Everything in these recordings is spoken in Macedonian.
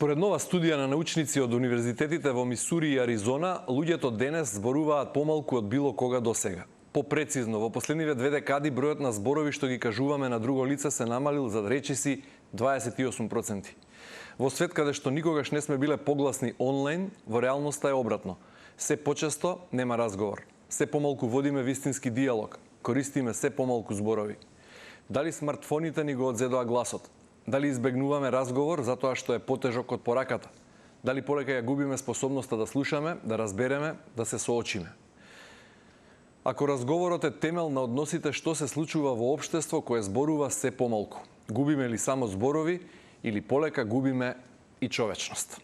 Според нова студија на научници од универзитетите во Мисури и Аризона, луѓето денес зборуваат помалку од било кога досега. Попрецизно, во последниве 2 декади бројот на зборови што ги кажуваме на друго лице се намалил за речиси 28%. Во свет каде што никогаш не сме биле погласни онлайн, во реалноста е обратно. Се почесто нема разговор. Се помалку водиме вистински диалог. Користиме се помалку зборови. Дали смартфоните ни го одзедоа гласот? Дали избегнуваме разговор затоа што е потежок од пораката? Дали полека ја губиме способноста да слушаме, да разбереме, да се соочиме? Ако разговорот е темел на односите што се случува во општество кое зборува се помалку, губиме ли само зборови или полека губиме и човечност?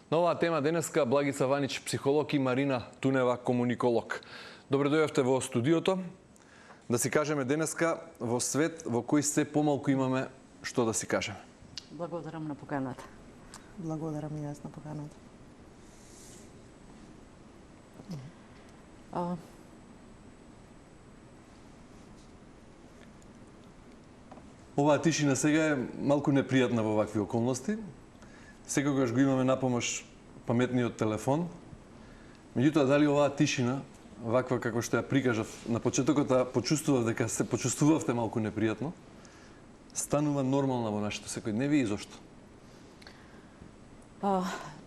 На оваа тема денеска Благица Ванич, психолог, и Марина Тунева, комуниколог. Добре дојдовте во студиото. Да си кажеме денеска во свет во кој се помалку имаме што да си кажеме. Благодарам на поканата. Благодарам и јас на поканата. Оваа тишина сега е малку непријатна во вакви околности. Секогаш го имаме напомош паметниот телефон. Меѓутоа, дали оваа тишина, ваква како што ја прикажав на почетокот, почувствував дека се почувствувавте малку непријатно, станува нормална во нашето секојдневие и зошто?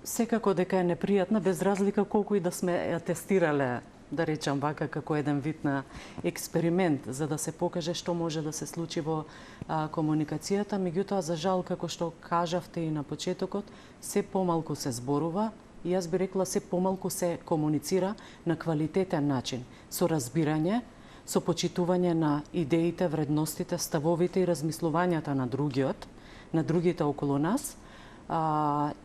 Секако дека е непријатна, без разлика колку и да сме ја тестирале, да речам вака, како еден вид на експеримент, за да се покаже што може да се случи во комуникацијата. Меѓутоа, за жал, како што кажавте и на почетокот, се помалку се зборува, и јас би рекла се помалку се комуницира на квалитетен начин, со разбирање, со почитување на идеите, вредностите, ставовите и размислувањата на другиот, на другите околу нас.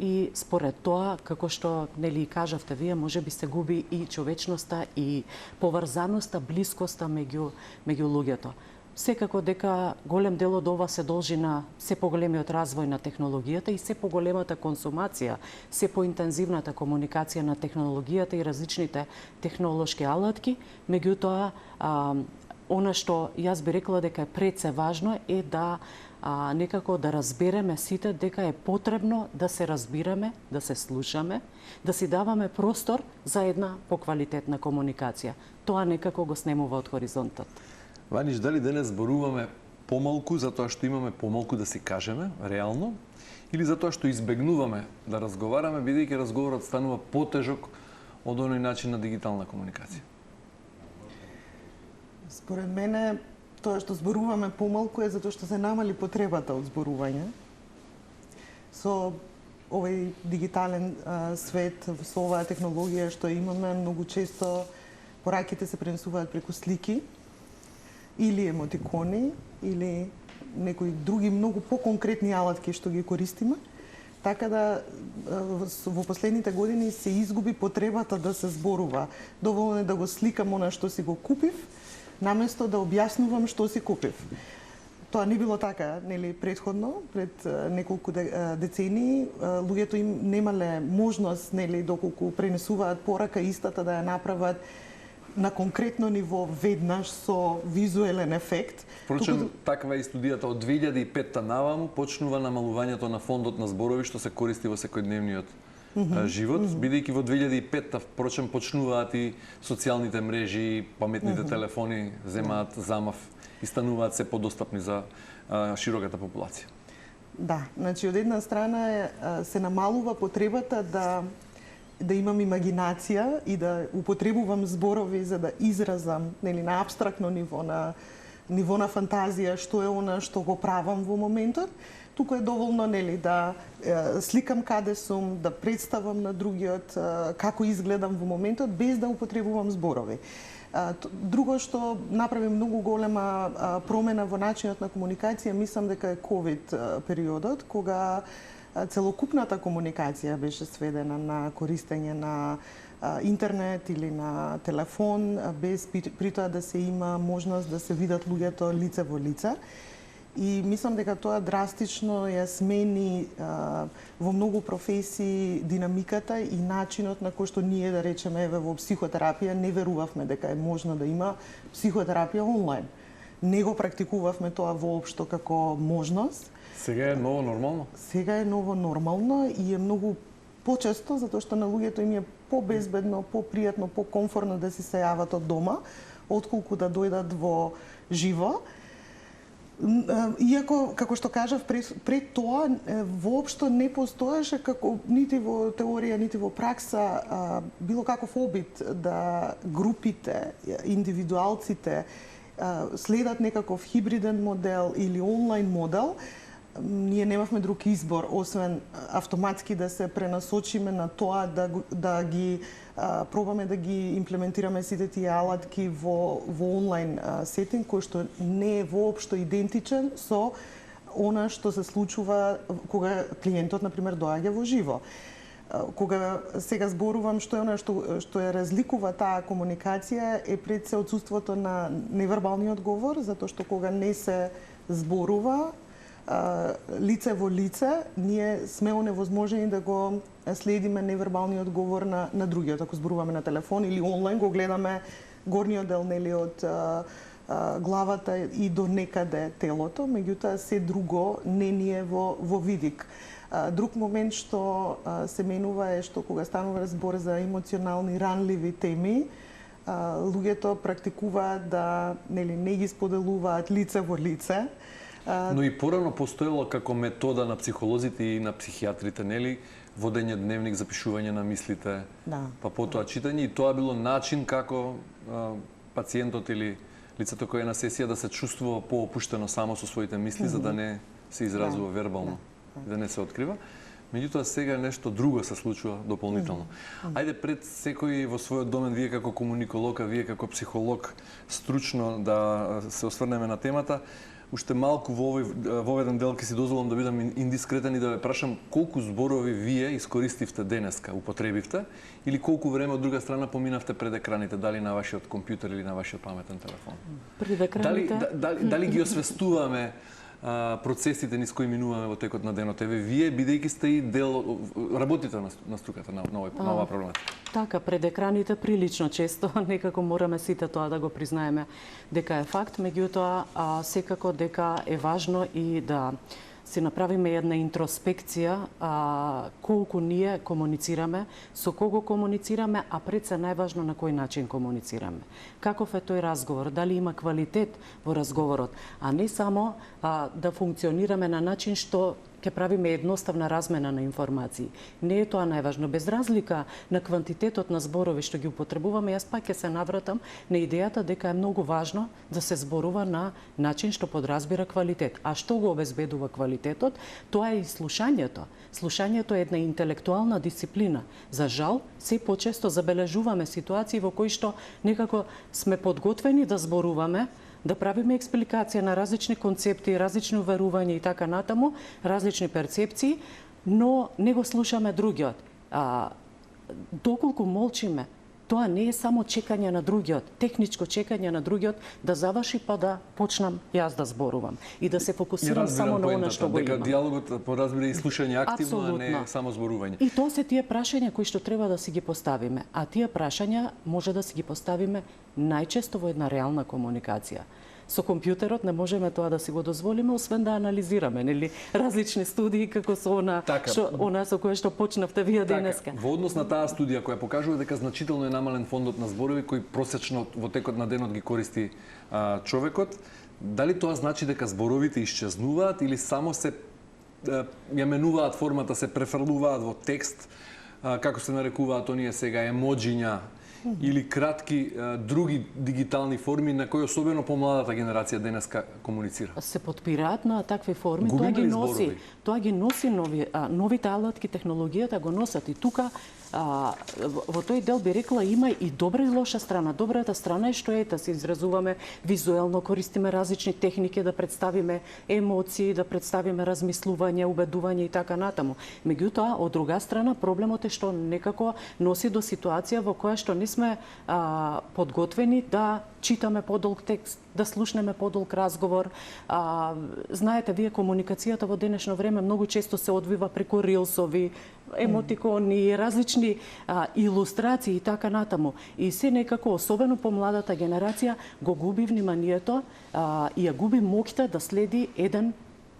И според тоа, како што нели кажавте вие, можеби се губи и човечноста и поврзаноста, блискоста меѓу луѓето. Секако дека голем дел од ова се должи на се поголемиот развој на технологијата и се поголемата консумација, се поинтензивната комуникација на технологијата и различните технолошки алатки. Меѓутоа, она што јас би рекла дека е пред се важно е да некако да разбереме сите дека е потребно да се разбираме, да се слушаме, да си даваме простор за една поквалитетна комуникација. Тоа некако го снемува од хоризонтот. Ванич, дали денес зборуваме помалку затоа што имаме помалку да си кажеме, реално, или затоа што избегнуваме да разговараме, бидејќи разговорот станува потежок од оној начин на дигитална комуникација? Според мене, тоа што зборуваме помалку е затоа што се намали потребата од зборување. Со овој дигитален свет, со оваа технологија што имаме, многу често пораките се пренесуваат преку слики, или емотикони, или некои други многу поконкретни алатки што ги користиме. Така да во последните години се изгуби потребата да се зборува. Доволно е да го сликам она што си го купив, наместо да објаснувам што си купив. Тоа не било така, нели, претходно, пред неколку децении, луѓето им немале можност, нели, доколку пренесуваат порака истата да ја направат на конкретно ниво веднаш со визуелен ефект. Впрочем, таква е студијата од 2005 наваму почнува намалувањето на фондот на зборови што се користи во секојдневниот живот, бидејќи во 2005 впрочем почнуваат и социјалните мрежи, паметните телефони земаат замав и стануваат се подостапни за широката популација. Да, значи од една страна се намалува потребата да имам имагинација и да употребувам зборови за да изразам, нели, на апстрактно ниво, на ниво на фантазија што е она што го правам во моментот. Туку е доволно, нели, да сликам каде сум, да представам на другиот како изгледам во моментот без да употребувам зборови. Друго што направи многу голема промена во начинот на комуникација, мислам дека е ковид периодот, кога целокупната комуникација беше сведена на користење на интернет или на телефон, без при тоа да се има можност да се видат луѓето лице во лице. И мислам дека тоа драстично ја смени во многу професии динамиката и начинот на кој што ние, да речеме, еве во психотерапија не верувавме дека е можно да има психотерапија онлайн. не го практикувавме тоа воопшто како можност. Сега е ново нормално? Сега е ново нормално и е многу почесто, затоа што на луѓето им е побезбедно, попријатно, покомфортно да си се јават од дома, отколку да дојдат во живо. Иако, како што кажав, пред тоа воопшто не постоеше како нити во теорија, нити во пракса било каков обид да групите, индивидуалците следат некаков хибриден модел или онлайн модел. Ние немавме друг избор, освен автоматски да се пренасочиме на тоа да ги пробаме да ги имплементираме сите тие алатки во онлайн сетинг, кој што не е воопшто идентичен со она што се случува кога клиентот, например, доаѓа во живо. Кога сега зборувам што е она што ја разликува таа комуникација е пред се отсуството на невербалниот говор, затоа што кога не се зборува лице во лице, ние сме оневозможени да го следиме невербалниот говор на другиот. Ако зборуваме на телефон или онлайн, го гледаме горниот дел од главата и до некаде телото, меѓутоа се друго не ни е во видик. Друг момент што се менува е што кога станува збор за емоционални ранливи теми, луѓето практикуваат да не ги споделуваат лице во лице. Но и порано постоело како метода на психолозите и на психијатрите, нели, водење дневник, запишување на мислите, па потоа читање, и тоа било начин како пациентот или лицето кој е на сесија да се чувствува поопуштено само со своите мисли, за да не се изразува вербално, да не се открива. Меѓутоа сега нешто друго се случува дополнително. Ајде пред секој во својот домен, вие како комуниколог, а вие како психолог, стручно да се осврнеме на темата. Уште малку во овој дел ќе си дозволам да бидам индискретен и да ве прашам колку зборови вие искористивте денеска, употребивте, или колку време од друга страна поминавте пред екраните, дали на вашиот компјутер или на вашиот паметен телефон? Пред екраните? Дали ги освестуваме процесите низ кои минуваме во текот на денот? Еве, вие, бидејќи сте и дел, работите на струката на оваа проблематика. Така, пред екраните прилично често, некако мораме сите тоа да го признаеме дека е факт, меѓутоа секако дека е важно и да си направиме една интроспекција колку ние комуницираме, со кого комуницираме, а пред се најважно на кој начин комуницираме. Каков е тој разговор, дали има квалитет во разговорот, а не само да функционираме на начин што ќе правиме едноставна размена на информации. Не е тоа најважно. Без разлика на квантитетот на зборови што ги употребуваме, јас пак ќе се навратам на идејата дека е многу важно да се зборува на начин што подразбира квалитет. А што го обезбедува квалитетот? Тоа е и слушањето. Слушањето е една интелектуална дисциплина. За жал, се почесто забележуваме ситуации во кои што некако сме подготвени да зборуваме, да правиме експликација на различни концепти, различни уверувања и така натаму, различни перцепции, но не го слушаме другиот. Доколку молчиме, тоа не е само чекање на другиот, техничко чекање на другиот да заврши па да почнам јас да зборувам и да се фокусирам само на она што го дека имам. диалогот поразбира и слушање активно, а не само зборување. И тоа се тие прашања кои што треба да си ги поставиме, а тие прашања може да си ги поставиме најчесто во една реална комуникација. Со компјутерот не можеме тоа да си го дозволиме, освен да анализираме, нели, различни студии како со она со кое што почнавте вие денеска. Во однос на таа студија која покажува дека значително е намален фондот на зборови кои просечно во текот на денот ги користи човекот, дали тоа значи дека зборовите исчезнуваат или само се ја менуваат формата, се префрлуваат во текст, како се нарекуваат оние сега емоџиња, или кратки други дигитални форми на кои особено помладата генерација денеска комуницира? Се подпираат на такви форми, Губиме тоа ги носи новите алатки, технологијата го носат и тука во тој дел би рекла има и добра и лоша страна. Добрата страна е што да се изразуваме визуелно, користиме различни техники да представиме емоции, да представиме размислување, убедување и така натаму. Меѓутоа, од друга страна, проблемот е што некако носи до ситуација во која што не сме подготвени да читаме подолг текст, да слушнеме подолг разговор. Знаете, вие комуникацијата во денешно време многу често се одвива преку рилсови, емотикони, различни илустрации и така натаму. И се некако, особено по младата генерација, го губи вниманието и ја губи моќта да следи еден,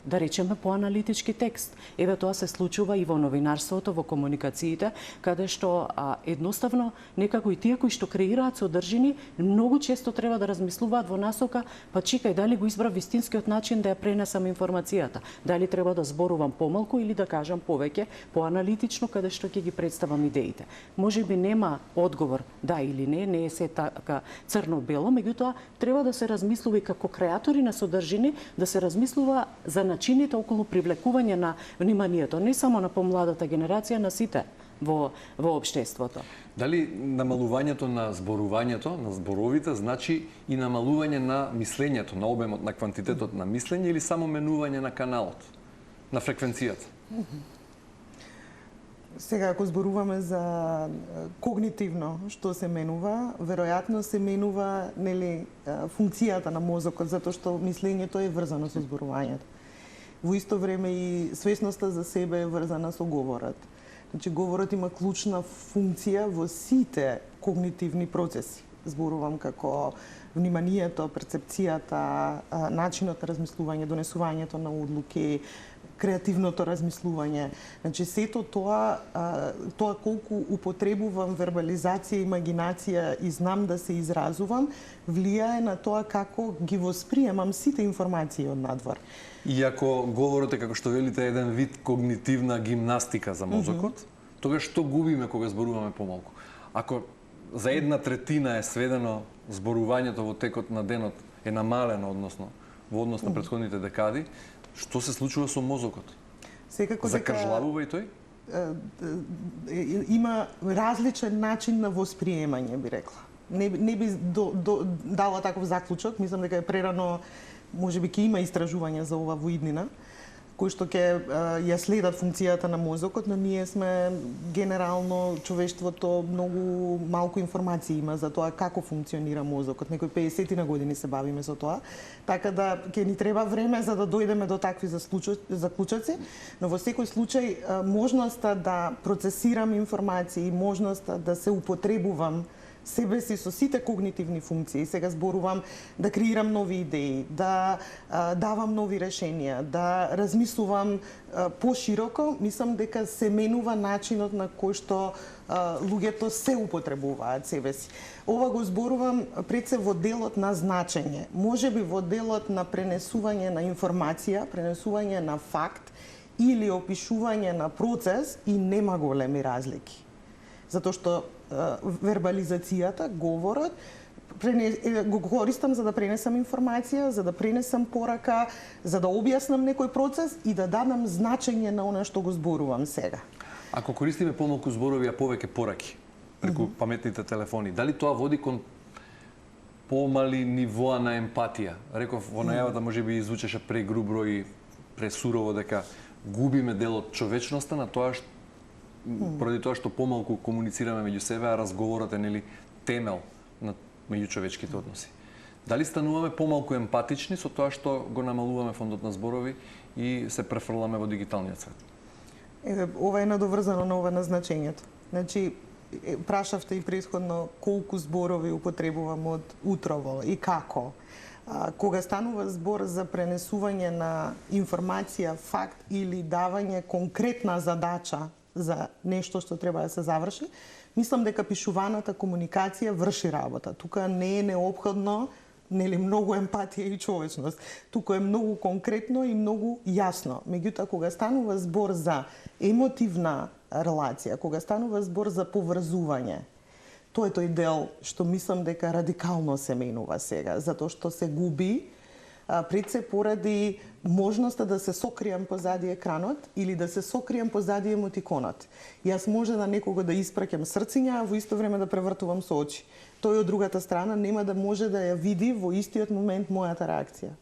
да речеме, поаналитички текст. Еве тоа се случува и во новинарството, во комуникациите, каде што едноставно некако и тие кои што креираат содржини многу често треба да размислуваат во насока, па чекај, дали го избрав вистинскиот начин да ја пренесам информацијата, дали треба да зборувам помалку или да кажам повеќе, поаналитично, каде што ќе ги представам идеите. Можеби нема одговор да или не е се така црно-бело, меѓутоа треба да се размислува и како креатори на содржини, да се размислува за начините околу привлекување на вниманието, не само на помладата генерација, на сите во општеството. Дали намалувањето на зборувањето, на зборовите, значи и намалување на мислењето, на обемот, на квантитетот на мислење или само менување на каналот, на фреквенцијата? Сега, ако зборуваме за когнитивно што се менува, веројатно се менува функцијата на мозокот, затоа што мислењето е врзано со зборувањето. Во исто време и свесноста за себе е врзана со говорот. Значи, говорот има клучна функција во сите когнитивни процеси. Зборувам како вниманието, перцепцијата, начинот на размислување, донесувањето на одлуки, креативното размислување. Значи, сето тоа колку употребувам вербализација, имагинација и знам да се изразувам, влијае на тоа како ги восприемам сите информации од надвор. И ако говорот е, како што велите, еден вид когнитивна гимнастика за мозокот, тогаш што губиме кога зборуваме помалку? Ако за 1/3 е сведено зборувањето во текот на денот, е намалено односно во однос на претходните декади, што се случува со мозокот? Секако закржлавува и тој? Има различен начин на восприемање, би рекла. Не би дала таков заклучок, мислам дека е прерано, можеби ќе има истражување за ова во иднина, кои што ќе ја следат функцијата на мозокот, но ние сме генерално човештвото многу малку информации има за тоа како функционира мозокот. Некои 50 на години се бавиме со тоа, така да ќе ни треба време за да дојдеме до такви заклучоци, но во секој случај можноста да процесирам информации, можноста да се употребувам себе си со сите когнитивни функции. Сега зборувам да креирам нови идеи, да давам нови решенија, да размислувам пошироко, мислам дека се менува начинот на кој што луѓето се употребуваат себе си. Ова го зборувам пред се во делот на значење. Можеби во делот на пренесување на информација, пренесување на факт или опишување на процес и нема големи разлики. Затоа што вербализацијата, говорот, го користам за да пренесам информација, за да пренесам порака, за да објаснам некој процес и да дадам значење на она што го зборувам сега. Ако користиме помалку зборови, а повеќе пораки преку паметните телефони, дали тоа води кон помали нивоа на емпатија? Реков во најавата можеби звучеше прегрубро и пресурово дека губиме дел од човечноста на тоа што поради тоа што помалку комуницираме меѓу себе, а разговорот е темел на меѓучовечките односи. Дали стануваме помалку емпатични со тоа што го намалуваме фондот на зборови и се префрламе во дигиталниот свет? Ова е надоврзано на ова на значењето. Значи, прашавте и претходно колку зборови употребувам од утрово и како. Кога станува збор за пренесување на информација, факт или давање конкретна задача за нешто што треба да се заврши, мислам дека пишуваната комуникација врши работа. Тука не е неопходно многу емпатија и човечност. Тука е многу конкретно и многу јасно. Меѓутоа, кога станува збор за емотивна релација, кога станува збор за поврзување, тоа е тој дел што мислам дека радикално се менува сега, затоа што се губи пред се поради можноста да се сокријам позади екранот или да се сокријам позади емотиконот. Јас може на некого да испраќам срциња, а во исто време да превртувам со очи. Тој од другата страна нема да може да ја види во истиот момент мојата реакција.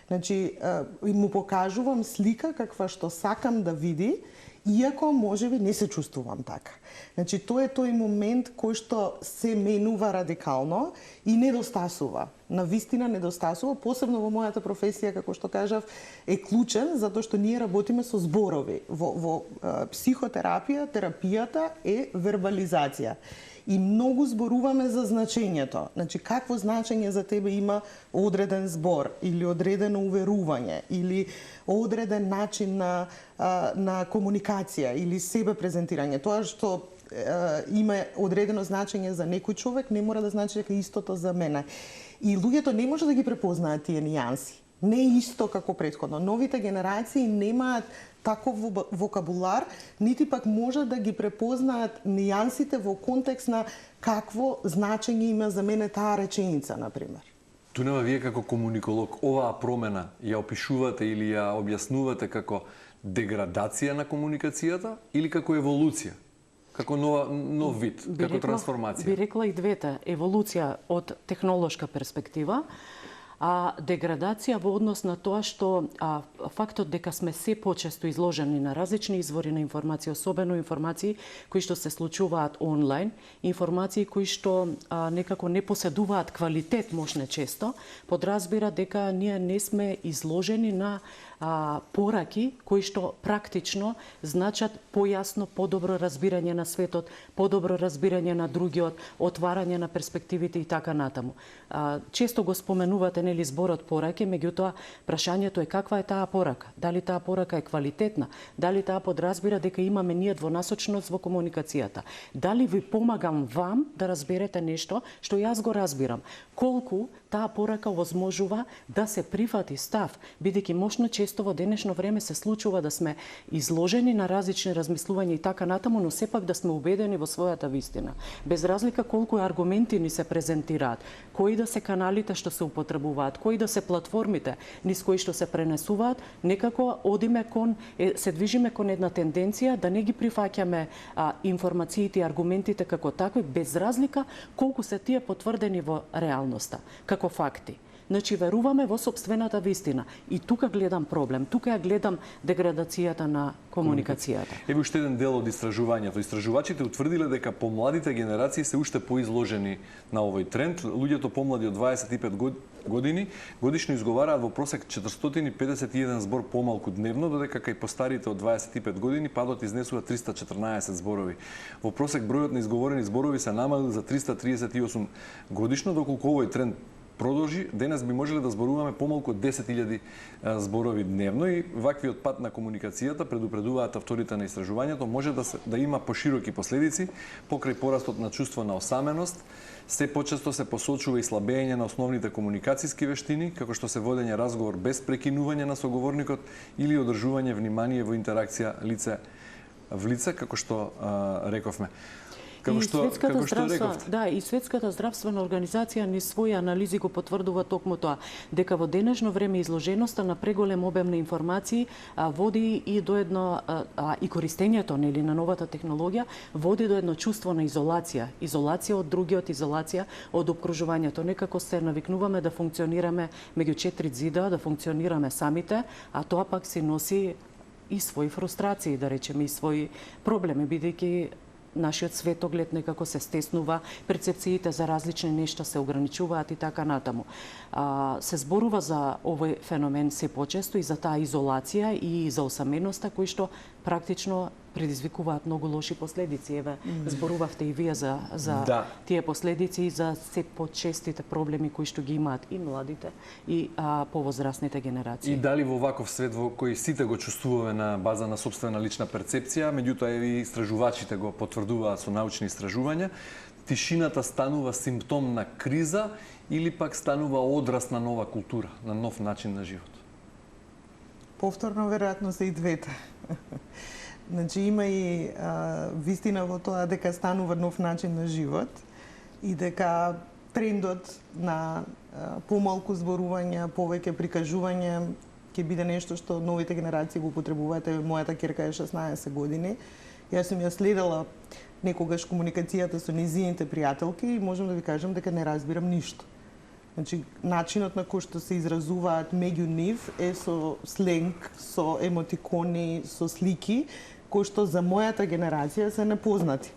Значи, му покажувам слика каква што сакам да види Иако можеби не се чувствувам така. Значи тоа е тој момент кој што се менува радикално и недостасува. Навистина недостасува, посебно во мојата професија, како што кажав, е клучен затоа што ние работиме со зборови. Во психотерапија, терапијата е вербализација. И многу зборуваме за значењето. Значи, какво значење за тебе има одреден збор, или одредено уверување, или одреден начин на комуникација, или себе презентирање. Тоа што има одредено значење за некој човек, не мора да значи дека истото за мене. И луѓето не може да ги препознаат тие нијанси. Не е исто како претходно. Новите генерации немаат таков вокабулар, нити пак може да ги препознаат нијансите во контекст на какво значење има за мене таа реченица, например. Тунева, вие како комуниколог, оваа промена ја опишувате или ја објаснувате како деградација на комуникацијата или како еволуција? Како нов вид, како трансформација? Би рекла и двете. Еволуција од технолошка перспектива, а деградација во однос на тоа што фактот дека сме се почесто изложени на различни извори на информација, особено информации кои што се случуваат онлайн, информации кои што некако не поседуваат квалитет можне често, подразбира дека ние не сме изложени на пораки кои што практично значат појасно, подобро разбирање на светот, подобро разбирање на другиот, отварање на перспективите и така натаму. Често го споменувате нели зборот пораки, меѓутоа прашањето е каква е таа порака? Дали таа порака е квалитетна? Дали таа подразбира дека имаме ние двонасочност во комуникацијата? Дали ви помагам вам да разберете нешто што јас го разбирам? Колку таа порака овозможува да се прифати став, бидејќи мощно често во денешно време се случува да сме изложени на различни размислувања и така натаму, но сепак да сме убедени во својата вистина. Без разлика колку аргументи ни се презентираат, кои да се каналите што се употребуваат, кои да се платформите низ кои што се пренесуваат, некако одиме се движиме кон една тенденција да не ги прифаќаме информациите и аргументите како такви, без разлика колку се тие потврдени во реалноста, како факти. Значи, веруваме во сопствената вистина. И тука гледам проблем. Тука ја гледам деградацијата на комуникацијата. Еве уште еден дел од истражувањето. Истражувачите утврдиле дека помладите генерации се уште поизложени на овој тренд. Луѓето помлади од 25 години годишно изговараат во просек 451 збор помалку дневно, додека кај постарите од 25 години падот изнесува 314 зборови. Во просек бројот на изговорени зборови се намалил за 338 годишно, доколку овој тренд продолжи, денес би можеле да зборуваме помалку од 10.000 зборови дневно и ваквиот пат на комуникацијата, предупредуваат авторите на истражувањето, може да има пошироки последици покрај порастот на чувство на осаменост. Се почесто се посочува и слабење на основните комуникацијски вештини, како што се водење разговор без прекинување на соговорникот или одржување внимание во интеракција лице в лице, како што рековме. И Светската здравствена организација низ своји анализи го потврдува токму тоа, дека во денешно време изложеноста на преголем обем на информации води и до едно и користењето нели на новата технологија води до едно чувство на изолација, изолација од другиот, изолација од опкружувањето. Некако се навикнуваме да функционираме меѓу четири зида, да функционираме самите, а тоа пак си носи и своји фрустрации, да речеме, и своји проблеми, бидејќи нашиот светоглед некако се стеснува, перцепциите за различни нешта се ограничуваат и така натаму. Се зборува за овој феномен се почесто и за таа изолација и за осаменоста кои што практично предизвикуваат многу лоши последици. Еве, зборувавте и вие за тие последици и за се почестите проблеми кои што ги имаат и младите и повозрастните генерации. И дали во ваков свет во кој сите го чувствуваме на база на сопствена лична перцепција, меѓутоа и истражувачите го потврдуваат со научни истражувања, тишината станува симптом на криза или пак станува одраз на нова култура, на нов начин на живот? Повторно, веројатно се и двете. Значи, има и вистина во тоа дека станува нов начин на живот и дека трендот на помалку зборување, повеќе прикажување ќе биде нешто што новите генерации го употребуваат. Мојата ќерка е 16 години. Јас сум ја следела некогаш комуникацијата со низините пријателки и можам да ви кажам дека не разбирам ништо. Значи, начинот на кој што се изразуваат меѓу нив е со сленг, со емотикони, со слики, кои што за мојата генерација се непознати.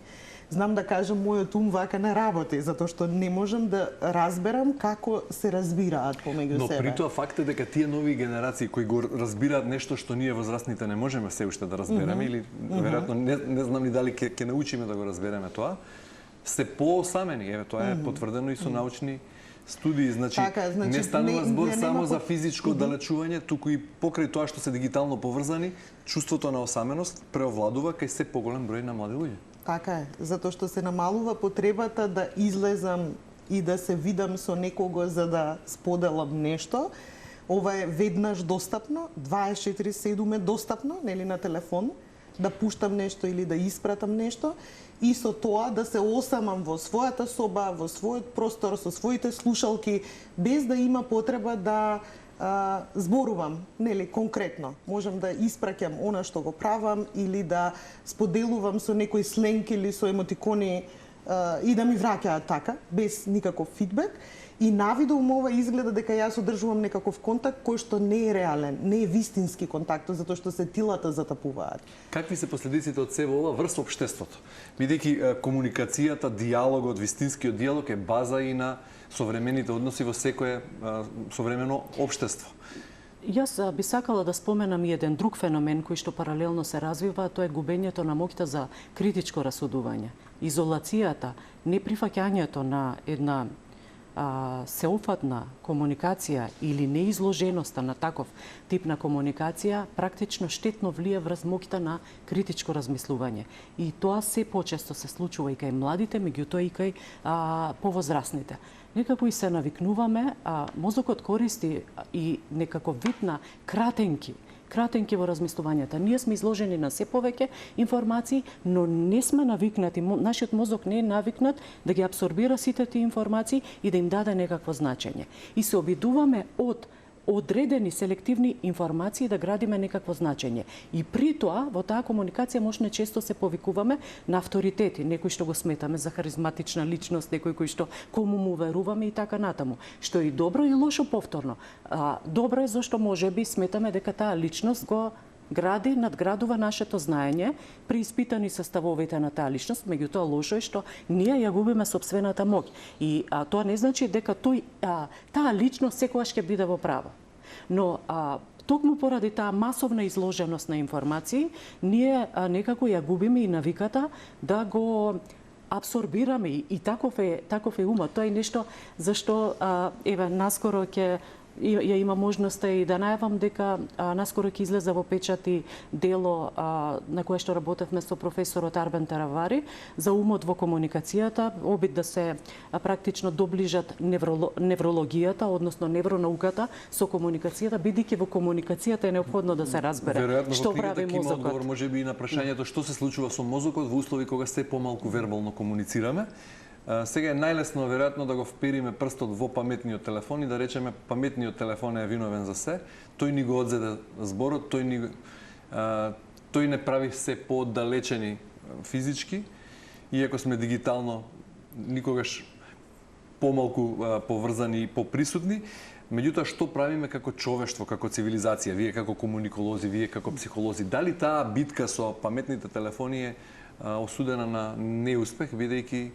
Знам да кажам, мојот ум вака не работи, затоа што не можам да разберам како се разбираат помеѓу себе. Но при тоа факт е дека тие нови генерации кои го разбираат нешто што ние возрастните не можеме се уште да разбереме или веројатно не знам ни дали ќе научиме да го разбереме тоа, се поосамени. Еве тоа е потврдено и со научни студии, значи не станува збор само за физичко оддалечување, туку и покрај тоа што се дигитално поврзани, чувството на осаменост преовладува кај се поголем број на млади луѓе. Така е, затоа што се намалува потребата да излезам и да се видам со некого за да споделам нешто. Ова е веднаш достапно, 24/7 е достапно, нели, на телефон, да пуштам нешто или да испратам нешто и со тоа да се осамам во својата соба, во својот простор, со своите слушалки, без да има потреба да зборувам, нели, конкретно. Можам да испраќам она што го правам или да споделувам со некој сленг или со емотикони и да ми враќаат така, без никаков фидбек. И навидом ова изгледа дека јас одржувам некаков контакт кој што не е реален, не е вистински контакт, затоа што се тилата затапуваат. Какви се последиците од сево ова врз општеството? Бидејќи комуникацијата, диалогот, вистинскиот диалог е база и на современите односи во секое современо општество. Јас би сакала да споменам и еден друг феномен кој што паралелно се развива, тоа е губењето на моќта за критичко расудување. Изолацијата, неприфаќањето на една сеопфатна комуникација или неизложеноста на таков тип на комуникација практично штетно влија врз моќта на критичко размислување. И тоа се почесто се случува и кај младите, меѓутоа и кај повозрасните. Некако и се навикнуваме, мозокот користи и некако вид на кратенки во размислувањата. Ние сме изложени на се повеќе информации, но не сме навикнати, нашиот мозок не е навикнат да ги апсорбира сите тие информации и да им даде некакво значење. И се обидуваме од одредени селективни информации да градиме некакво значење. И при тоа, во таа комуникација можне често се повикуваме на авторитети, некои што го сметаме за харизматична личност, некои кои што кому му веруваме и така натаму. Што е и добро и лошо повторно. Добро е зашто можеби сметаме дека таа личност го гради, надградува нашето знаење, преиспитани се ставовите на таа личност, меѓутоа лошо е што ние ја губиме сопствената моќ. И тоа не значи дека таа личност секогаш ќе биде во право. Но токму поради таа масовна изложеност на информации, ние некако ја губиме и навиката да го абсорбираме и таков е умот. Тоа е нешто зашто еве наскоро ја има можноста и да најавам дека наскоро ќе излезе во печати дело на кое што работевме со професорот Арбен Таравари за умот во комуникацијата, обид да се практично доближат неврологијата, односно невронауката со комуникацијата, бидејќи во комуникацијата е неопходно да се разбере што прави мозокот. Одговор можеби и на прашањето што се случува со мозокот во услови кога се помалку вербално комуницираме. Сега е најлесно веројатно да го впериме прстот во паметниот телефон и да речеме паметниот телефон е виновен за се. Тој ни го одзеде зборот, тој не прави се пооддалечени физички, иако сме дигитално никогаш помалку поврзани и поприсутни. Меѓутоа, што правиме како човештво, како цивилизација, вие како комуниколози, вие како психолози? Дали таа битка со паметните телефони е осудена на неуспех, бидејќи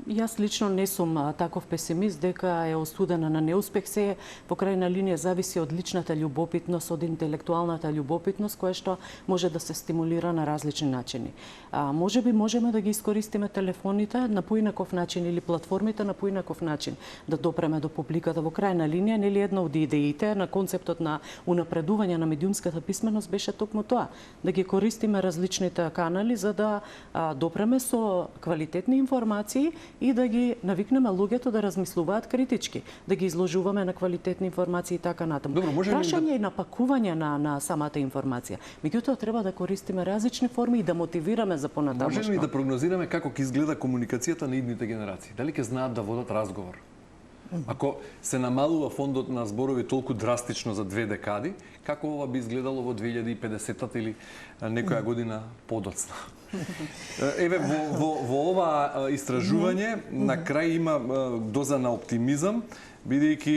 Јас лично не сум таков песимист дека е осудена на неуспех. Се во крајна линија зависи од личната љубопитност, од интелектуалната љубопитност која што може да се стимулира на различни начини. Можеби можеме да ги искористиме телефоните на поинаков начин или платформите на поинаков начин да допреме до публиката. Во крајна линија, нели една од идеите на концептот на унапредување на медиумската писменост беше токму тоа, да ги користиме различните канали за да допреме со квалитетни информации и да ги навикнеме луѓето да размислуваат критички, да ги изложуваме на квалитетни информации и така натаму. Прашање и напакување на самата информација. Меѓутоа треба да користиме различни форми и да мотивираме за понатамошно. Можеме ли да прогнозираме како ќе изгледа комуникацијата на идните генерации? Дали ќе знаат да водат разговор? Ако се намалува фондот на зборови толку драстично за 2 декади, како ова би изгледало во 2050-та или некоја година подоцна? Еве, во ова истражување, на крај има доза на оптимизам, бидејќи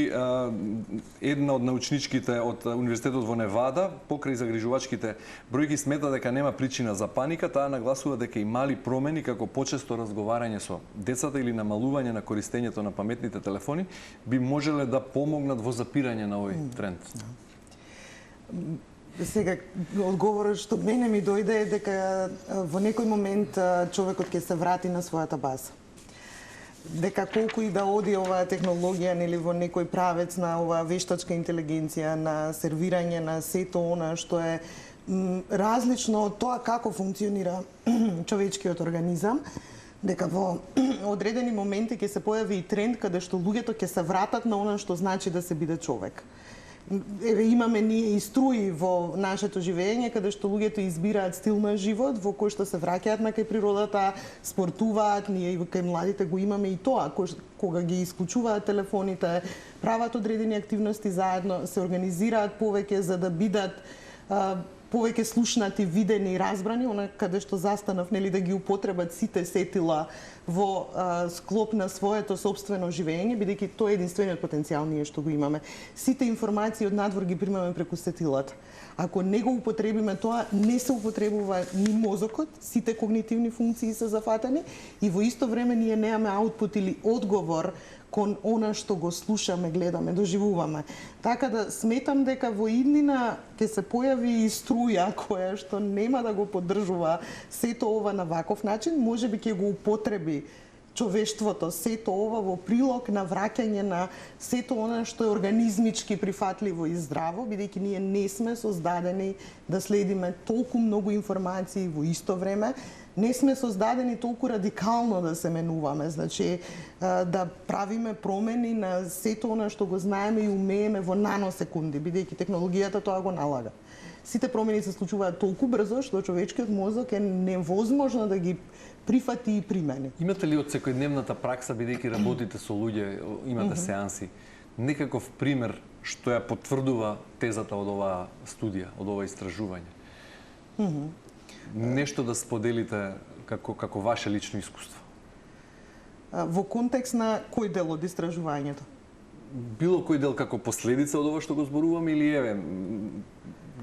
една од научничките од Универзитетот во Невада, покрај загрижувачките бројки, смета дека нема причина за паника, таа нагласува дека и мали промени, како почесто разговарање со децата или намалување на користењето на паметните телефони, би можеле да помогнат во запирање на овој тренд. Сега, одговорот што мене ми дојде е дека во некој момент човекот ќе се врати на својата база. Дека колку и да оди оваа технологија нели во некој правец на оваа вештачка интелигенција, на сервирање на сето она што е различно од тоа како функционира човечкиот организам, дека во одредени моменти ќе се појави и тренд каде што луѓето ќе се вратат на она што значи да се биде човек. Еве, имаме ние и струи во нашето живење, каде што луѓето избираат стил на живот, во кој што се враќаат на кај природата, спортуваат, ние и кај младите го имаме и тоа, кога ги исклучуваат телефоните, прават одредени активности заедно, се организираат повеќе за да бидат повеќе слушнати, видени и разбрани, она каде што застанав, нели, да ги употребат сите сетила во склоп на своето сопствено живење, бидејќи тоа е единствениот потенцијал ние што го имаме. Сите информации од надвор ги примаме преку сетилата. Ако не го употребиме тоа, не се употребува ни мозокот, сите когнитивни функции се зафатени и во исто време ние немаме аутпут или одговор кон она што го слушаме, гледаме, доживуваме. Така да сметам дека во иднина ќе се појави и струја која што нема да го поддржува сето ова на ваков начин, можеби ќе го употреби човештвото сето ова во прилог на враќање на сето она што е организмички прифатливо и здраво, бидејќи ние не сме создадени да следиме толку многу информации во исто време, не сме создадени толку радикално да се менуваме, значи да правиме промени на сето она што го знаеме и умееме во наносекунди, бидејќи технологијата тоа го налага. Сите промени се случуваат толку брзо што човечкиот мозок е невозможно да ги прифати и примени. Имате ли од секојдневната пракса, бидејќи работите со луѓе, имате сеанси, некаков пример што ја потврдува тезата од оваа студија, од ова истражување? Нешто да споделите како ваше лично искуство? Во контекст на кој дел од истражувањето? Било кој дел како последица од ова што го зборуваме или еве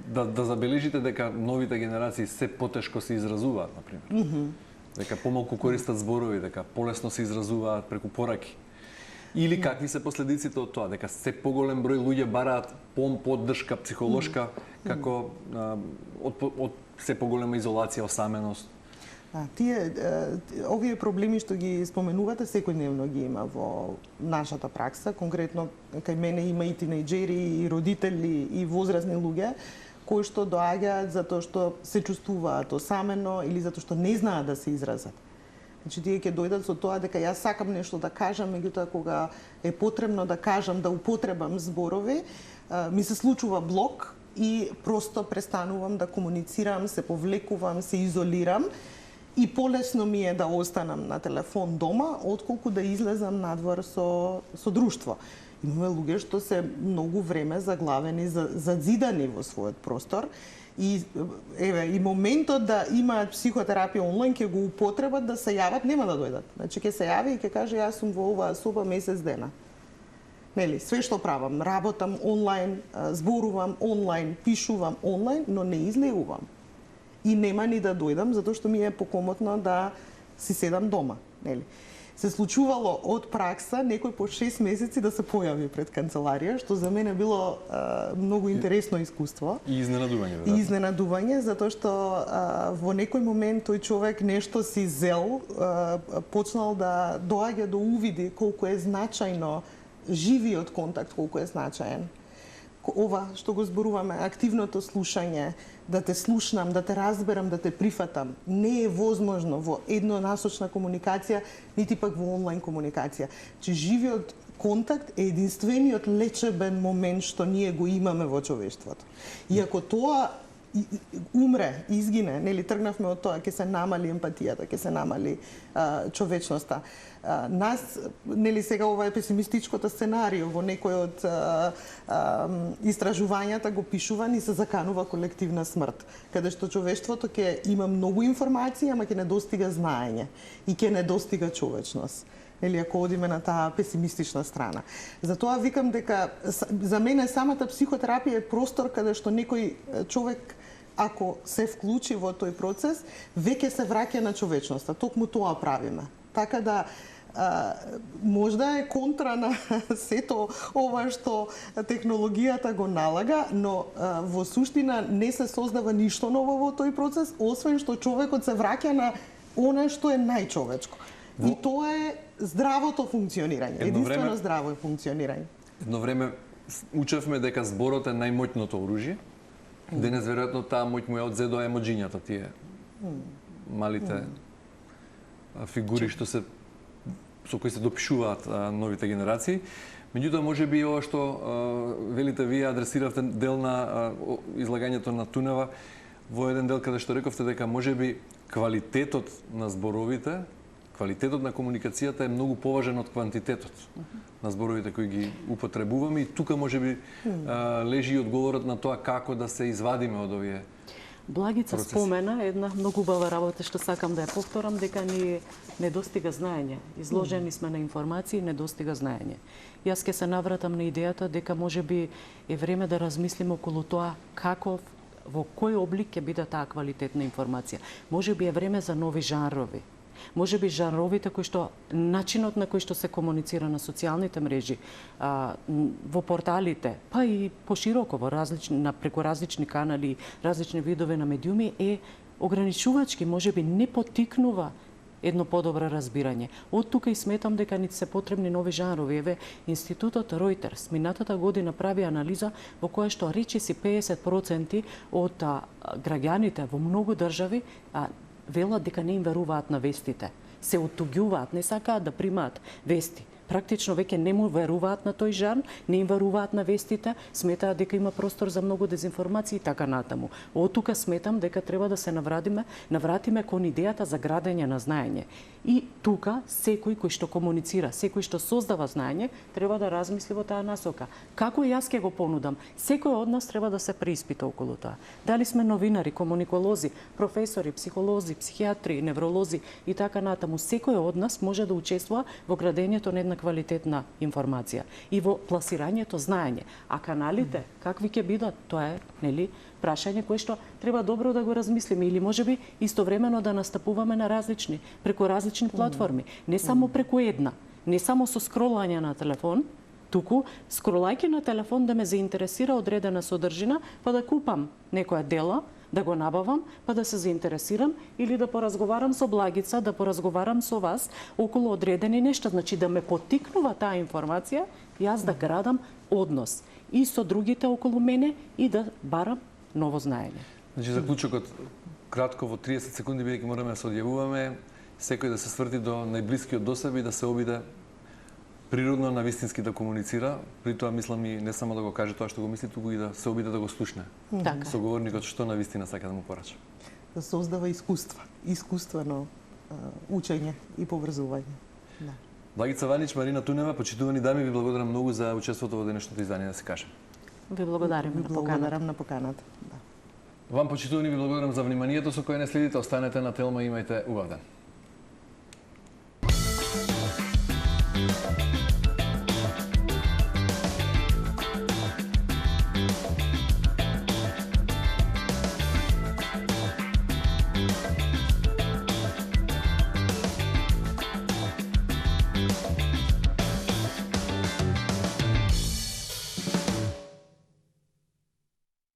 да забележите дека новите генерации се потешко се изразуваат, на пример. Дека помалку користат зборови, дека полесно се изразуваат преку пораки. Или какви се последиците од тоа, дека се поголем број луѓе бараат поддршка психолошка како од се поголема изолација, осаменост. Овие проблеми што ги споменувате секојдневно ги има во нашата пракса, конкретно кај мене има и тинејџери, и родители, и возрастни луѓе кои што доаѓаат затоа што се чувствуваат осамено или затоа што не знаат да се изразат. Значи, тие ќе дојдат со тоа дека јас сакам нешто да кажам, меѓутоа кога е потребно да кажам, да употребам зборови, ми се случува блок и просто престанувам да комуницирам, се повлекувам, се изолирам и полесно ми е да останам на телефон дома, отколку да излезам надвор со друштво. Имаме луѓе што се многу време заглавени, задзидани во својот простор и еве и моментот да имаат психотерапија онлайн ќе го употребат да се јават, нема да дојдат. Значи ќе се јави и ќе каже јас сум во оваа соба месец дена. Нели, све што правам, работам онлайн, зборувам онлайн, пишувам онлайн, но не излегувам. И нема ни да дојдам затоа што ми е покомотно да си седам дома, нели? Се случувало од пракса некој по 6 месеци да се појави пред канцеларија, што за мене било многу интересно искуство. И изненадување, И изненадување, затоа што во некој момент тој човек нешто си зел, почнал да доаѓа до увиди колку е значајно живиот контакт, колку е значаен. Ова што го зборуваме, активното слушање, да те слушнам, да те разберам, да те прифатам, не е возможно во еднонасочна комуникација, нити пак во онлайн комуникација. Че живиот контакт е единствениот лечебен момент што ние го имаме во човештвото. И ако тоа умре, изгине, нели тргнавме од тоа ќе се намали емпатијата, ќе се намали човечноста. Нас, нели сега ова е песимистичкото сценарио, во некој од истражувањата го пишува и се заканува колективна смрт, каде што човештвото ќе има многу информација, ама ќе недостига знаење и ќе недостига човечност. Или ако одиме на таа песимистична страна. Затоа викам дека за мене самата психотерапија е простор каде што некој човек, ако се вклучи во тој процес, веќе се враќа на човечноста. Токму тоа правиме. Така да можда е контра на сето ова што технологијата го налага, но во суштина не се создава ништо ново во тој процес, освен што човекот се враќа на она што е најчовечко. И тоа е здравото функционирање, единствено здраво функционирање. Едно време учевме дека зборот е најмоќното оружје. Денес веројатно таа моќ му ја одзедоа емоџињата, тие малите фигури што се со кои се допишуваат новите генерации. Меѓутоа, можеби ова што велите вие, адресиравте дел на излагањето на Тунева во еден дел каде што рековте дека можеби квалитетот на зборовите, квалитетот на комуникацијата е многу поважен од квантитетот на зборовите кои ги употребуваме, и тука можеби лежи одговорот на тоа како да се извадиме од овие Благица процеси. спомена една многу убава работа што сакам да ја повторам, дека ни недостига знаење. Изложени сме на информации, недостига знаење. Јас ќе се навратам на идејата дека можеби е време да размислиме околу тоа како, во кој облик ќе биде таа квалитетна информација. Можеби е време за нови жанрови. Можеби жанровите кои што, начинот на кој што се комуницира на социјалните мрежи, во порталите, па и пошироко преку различни канали, различни видови на медиуми е ограничувачки, можеби не поттикнува едно подобро разбирање. Од тука и сметам дека ни се потребни нови жанрови. Еве, Институтот Reuters минатата година прави анализа во која што речиси 50% од граѓаните во многу држави велат дека не им веруваат на вестите. Се оттуѓуваат, не сакаат да примаат вести. Практично веќе не му веруваат на тој жанр, не им веруваат на вестите, сметаат дека има простор за многу дезинформација и така натаму. Од тука сметам дека треба да се навратиме кон идејата за градење на знаење. И тука секој кој што комуницира, секој што создава знаење, треба да размисли во таа насока. Како јас ќе го понудам? Секој од нас треба да се преиспита околу тоа. Дали сме новинари, комуниколози, професори, психолози, психијатри, невролози и така натаму, секој од нас може да учествува во градењето на една квалитетна информација и во пласирањето знаење. А каналите какви ќе бидат, тоа е, нели, прашање кое што треба добро да го размислиме, или можеби истовремено да настапуваме на преку различни платформи, не само преку една, не само со скролање на телефон, туку скролајќи на телефон да ме заинтересира одредена содржина, па да купам некоја дела, да го набавам, па да се заинтересирам, или да поразговарам со Благица, да поразговарам со вас околу одредени нешта, значи да ме поттикнува таа информација, јас да градам однос и со другите околу мене и да барам ново знаење. Значи, заклучокот кратко во 30 секунди, бидејќи мораме да се одјавуваме, секој да се сврти до најблискиот до себе и да се обиде природно навистински да комуницира, при тоа мислам и не само да го каже тоа што го мисли, туку и да се обиде да го слушне. Така. Соговорникот што навистина сака да му порача. Да создава искуствено учење и поврзување. Да. Благица Ванич, Марина Тунева, почитувани дами, ви благодарам многу за учеството во денешното издание, да се каже. Ви благодарам на поканата. Благодарам на поканата. Да. Вам, почитувани, ви благодарам за вниманието со кое не следите. Останете на Телма и имајте убав ден.